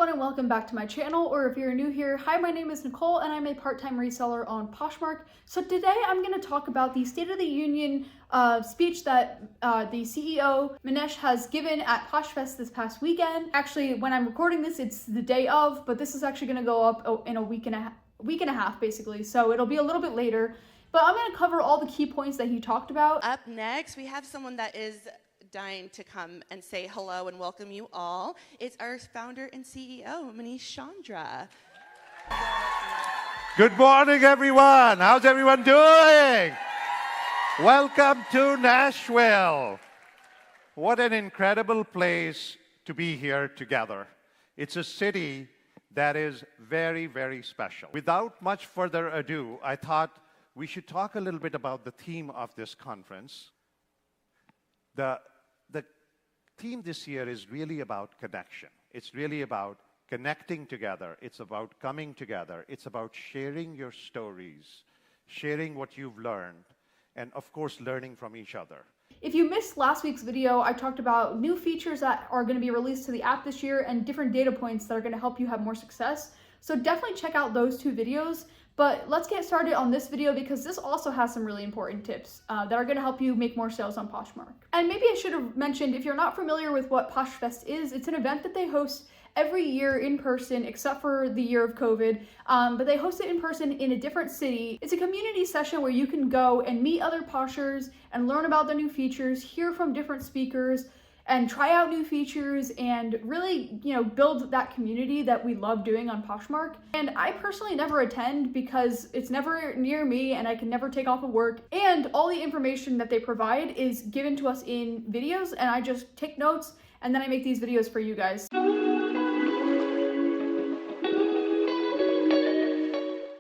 everyone and welcome back to my channel, or if you're new here, hi, my name is Nicole and I'm a part-time reseller on Poshmark. So today I'm going to talk about the State of the Union speech that the CEO, Manesh, has given at Poshfest this past weekend. Actually, when I'm recording this, it's the day of, but this is actually going to go up in a week and a half basically, so it'll be a little bit later. But I'm going to cover all the key points that he talked about. Up next, we have someone that is dying to come and say hello and welcome you all. It's our founder and CEO, Manish Chandra. Good morning, everyone. How's everyone doing? Welcome to Nashville. What an incredible place to be here together. It's a city that is very, very special. Without much further ado, I thought we should talk a little bit about the theme of this conference. The theme this year is really about connection. It's really about connecting together. It's about coming together. It's about sharing your stories, sharing what you've learned, and of course, learning from each other. If you missed last week's video, I talked about new features that are going to be released to the app this year and different data points that are going to help you have more success. So definitely check out those two videos. But let's get started on this video because this also has some really important tips that are going to help you make more sales on Poshmark. And maybe I should have mentioned, if you're not familiar with what Poshfest is, it's an event that they host every year in person, except for the year of COVID, but they host it in person in a different city. It's a community session where you can go and meet other Poshers and learn about the new features, hear from different speakers, and try out new features and really, build that community that we love doing on Poshmark. And I personally never attend because it's never near me and I can never take off of work. And all the information that they provide is given to us in videos and I just take notes and then I make these videos for you guys.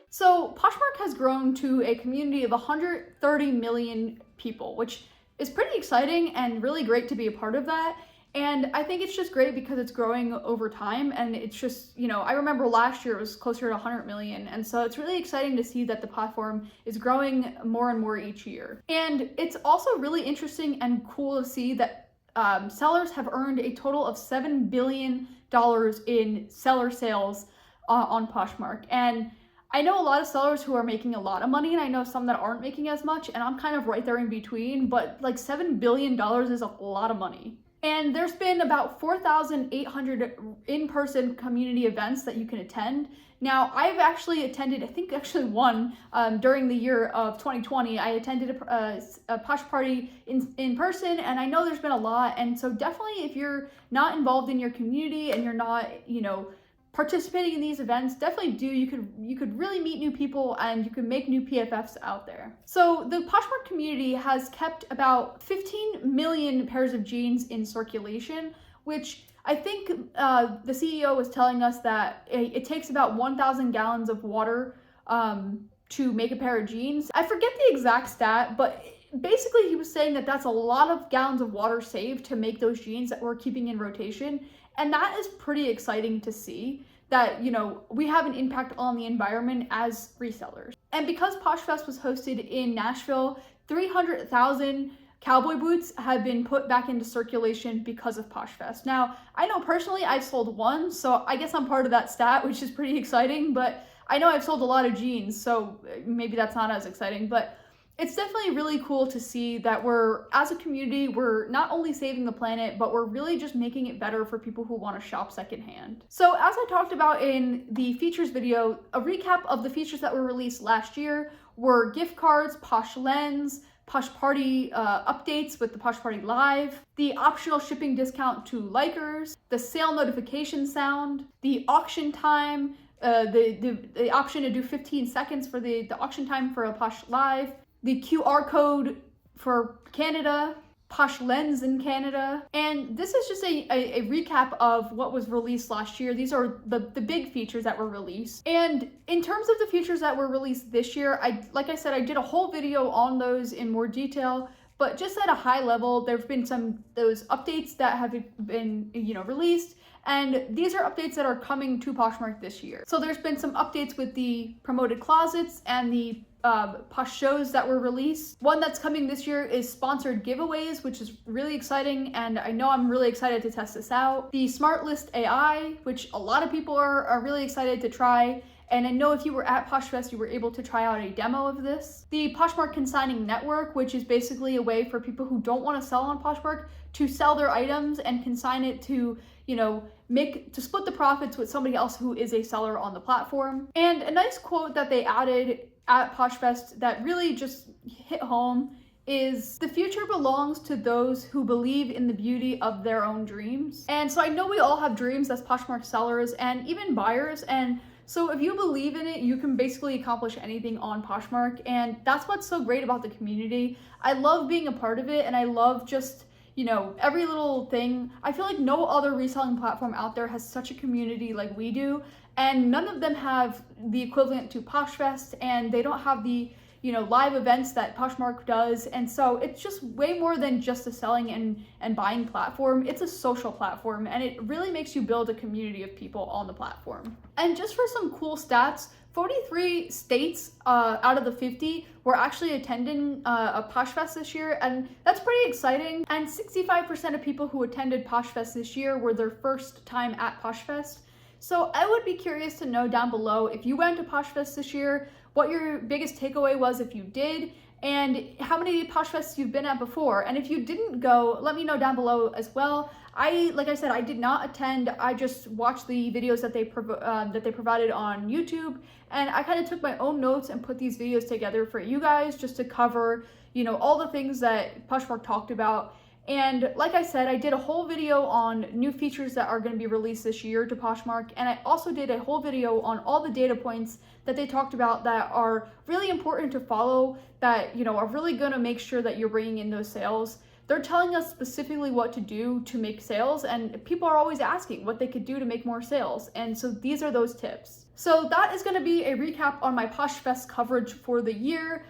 So Poshmark has grown to a community of 130 million people, which is pretty exciting and really great to be a part of that. And I think it's just great because it's growing over time. And it's just, I remember last year it was closer to 100 million. And so it's really exciting to see that the platform is growing more and more each year. And it's also really interesting and cool to see that sellers have earned a total of $7 billion in seller sales on Poshmark. And I know a lot of sellers who are making a lot of money and I know some that aren't making as much, and I'm kind of right there in between, but like $7 billion is a lot of money. And there's been about 4,800 in-person community events that you can attend. Now, I've actually attended, one during the year of 2020. I attended a Posh party in person, and I know there's been a lot. And so definitely if you're not involved in your community and you're not, participating in these events, definitely do. You could really meet new people and you can make new PFFs out there. So the Poshmark community has kept about 15 million pairs of jeans in circulation, which I think the CEO was telling us that it takes about 1,000 gallons of water to make a pair of jeans. I forget the exact stat, but basically he was saying that that's a lot of gallons of water saved to make those jeans that we're keeping in rotation. And that is pretty exciting to see that, we have an impact on the environment as resellers. And because Poshfest was hosted in Nashville, 300,000 cowboy boots have been put back into circulation because of Poshfest. Now, I know personally I've sold one, so I guess I'm part of that stat, which is pretty exciting, but I know I've sold a lot of jeans, so maybe that's not as exciting, but it's definitely really cool to see that as a community, we're not only saving the planet, but we're really just making it better for people who want to shop secondhand. So as I talked about in the features video, a recap of the features that were released last year were gift cards, Posh Lens, Posh Party updates with the Posh Party Live, the optional shipping discount to likers, the sale notification sound, the auction time, the option to do 15 seconds for the auction time for a Posh Live, the QR code for Canada, Posh Lens in Canada. And this is just a recap of what was released last year. These are the big features that were released. And in terms of the features that were released this year, like I said, I did a whole video on those in more detail, but just at a high level, there've been those updates that have been, released. And these are updates that are coming to Poshmark this year. So there's been some updates with the promoted closets and the Posh shows that were released. One that's coming this year is sponsored giveaways, which is really exciting, and I know I'm really excited to test this out. The Smart List AI, which a lot of people are really excited to try, and I know if you were at Poshfest, you were able to try out a demo of this. The Poshmark Consigning Network, which is basically a way for people who don't want to sell on Poshmark to sell their items and consign it to, you know, to split the profits with somebody else who is a seller on the platform. And a nice quote that they added at Poshfest that really just hit home is, "The future belongs to those who believe in the beauty of their own dreams." And so I know we all have dreams as Poshmark sellers and even buyers, and so if you believe in it, you can basically accomplish anything on Poshmark, and that's what's so great about the community. I love being a part of it, and I love just, you know, every little thing. I feel like no other reselling platform out there has such a community like we do, and none of them have the equivalent to Poshfest, and they don't have the, you know, live events that Poshmark does. And so it's just way more than just a selling and buying platform. It's a social platform, and it really makes you build a community of people on the platform. And just for some cool stats, 43 states out of the 50 were actually attending a Poshfest this year, and that's pretty exciting. And 65% of people who attended Poshfest this year were their first time at Poshfest. So I would be curious to know down below if you went to Poshfest this year, what your biggest takeaway was if you did, and how many Poshfests you've been at before. And if you didn't go, let me know down below as well. Like I said, I did not attend. I just watched the videos that they provided on YouTube, and I kind of took my own notes and put these videos together for you guys just to cover, you know, all the things that Poshmark talked about. And like I said, I did a whole video on new features that are going to be released this year to Poshmark, and I also did a whole video on all the data points that they talked about that are really important to follow, that, you know, are really going to make sure that you're bringing in those sales. They're telling us specifically what to do to make sales, and people are always asking what they could do to make more sales, and so these are those tips. So that is going to be a recap on my Poshfest coverage for the year.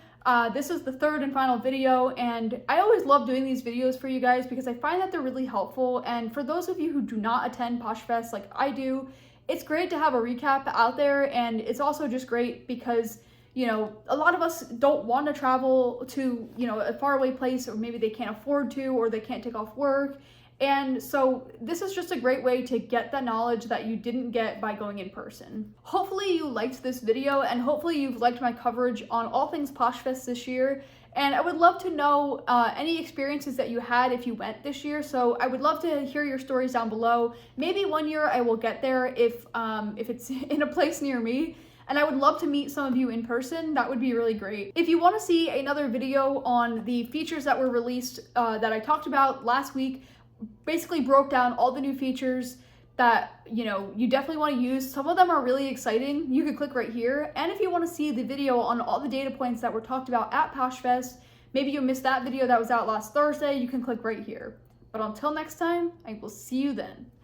This is the third and final video, and I always love doing these videos for you guys because I find that they're really helpful. And for those of you who do not attend Poshfest like I do, it's great to have a recap out there, and it's also just great because, you know, a lot of us don't want to travel to, you know, a faraway place, or maybe they can't afford to, or they can't take off work. And so this is just a great way to get the knowledge that you didn't get by going in person. Hopefully you liked this video, and hopefully you've liked my coverage on all things Poshfest this year. And I would love to know any experiences that you had if you went this year. So I would love to hear your stories down below. Maybe one year I will get there if it's in a place near me. And I would love to meet some of you in person. That would be really great. If you want to see another video on the features that were released that I talked about last week, basically broke down all the new features that, you know, you definitely want to use. Some of them are really exciting. You can click right here. And if you want to see the video on all the data points that were talked about at Poshfest, maybe you missed that video that was out last Thursday, you can click right here. But until next time, I will see you then.